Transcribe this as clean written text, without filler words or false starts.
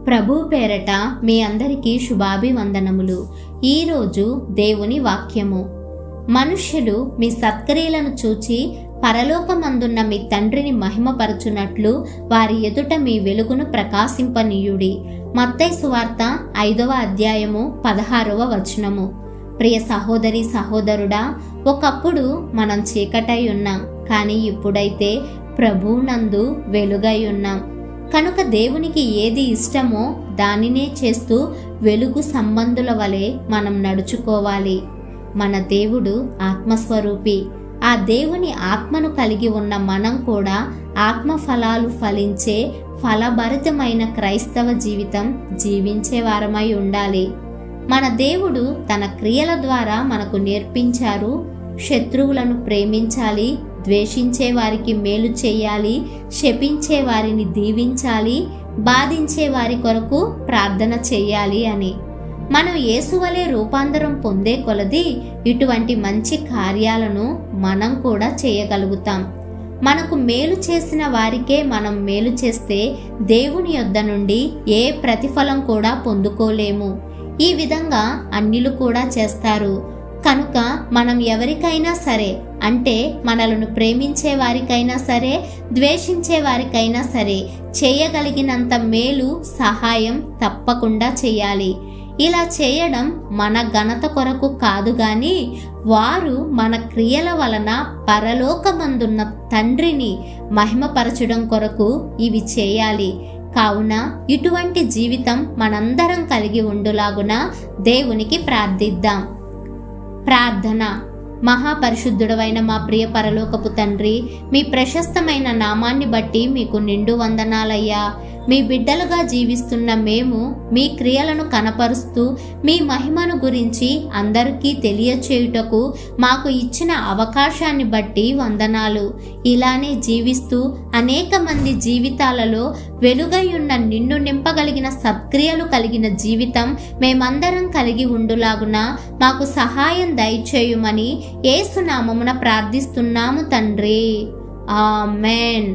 ప్రభు పేరట మీ అందరికీ శుభాభివందనములు. ఈరోజు దేవుని వాక్యము. మనుష్యులు మీ సత్క్రియలను చూచి పరలోకమందున్న మీ తండ్రిని మహిమపరచునట్లు వారి ఎదుట మీ వెలుగును ప్రకాశింపనీయుడి. మత్తయి సువార్త 5వ అధ్యాయము 16వ వచనము. ప్రియ సహోదరి సహోదరుడా, ఒకప్పుడు మనం చీకటై ఉన్నాం, కానీ ఇప్పుడైతే ప్రభువునందు వెలుగై ఉన్నాం. కనుక దేవునికి ఏది ఇష్టమో దానినే చేస్తూ వెలుగు సంబంధుల వలె మనం నడుచుకోవాలి. మన దేవుడు ఆత్మస్వరూపి. ఆ దేవుని ఆత్మను కలిగి ఉన్న మనం కూడా ఆత్మ ఫలాలు ఫలించే ఫలభరితమైన క్రైస్తవ జీవితం జీవించే వారమై ఉండాలి. మన దేవుడు తన క్రియల ద్వారా మనకు నేర్పించారు. శత్రువులను ప్రేమించాలి, ద్వేషించే వారికి మేలు చేయాలి, శపించే వారిని దీవించాలి, బాధించే వారి కొరకు ప్రార్థన చేయాలి అని. మనం యేసువలే రూపాంతరం పొందే కొలది ఇటువంటి మంచి కార్యాలను మనం కూడా చేయగలుగుతాం. మనకు మేలు చేసిన వారికే మనం మేలు చేస్తే దేవుని యొద్ద నుండి ఏ ప్రతిఫలం కూడా పొందుకోలేము. ఈ విధంగా అన్యులు కూడా చేస్తారు. కనుక మనం ఎవరికైనా సరే, అంటే మనలను ప్రేమించే వారికైనా సరే, ద్వేషించే వారికైనా సరే చేయగలిగినంత మేలు సహాయం తప్పకుండా చేయాలి. ఇలా చేయడం మన ఘనత కొరకు కాదు గాని వారు మన క్రియల వలన పరలోకమందున్న తండ్రిని మహిమపరచడం కొరకు ఇవి చేయాలి. కావున ఇటువంటి జీవితం మనందరం కలిగి ఉండులాగున దేవునికి ప్రార్థిద్దాం. ప్రార్థన. మహాపరిశుద్ధుడవైన మా ప్రియ పరలోకపు తండ్రి, మీ ప్రశస్తమైన నామాన్ని బట్టి మీకు నిండు వందనాలయ్యా. మీ బిడ్డలుగా జీవిస్తున్న మేము మీ క్రియలను కనపరుస్తూ మీ మహిమను గురించి అందరికీ తెలియచేయుటకు మాకు ఇచ్చిన అవకాశాన్ని బట్టి వందనాలు. ఇలానే జీవిస్తూ అనేక మంది జీవితాలలో వెలుగై ఉన్న నిన్ను నింపగలిగిన సత్క్రియలు కలిగిన జీవితం మేమందరం కలిగి ఉండులాగున మాకు సహాయం దయచేయుమని యేసు నామమున ప్రార్థిస్తున్నాము తండ్రి. ఆమేన్.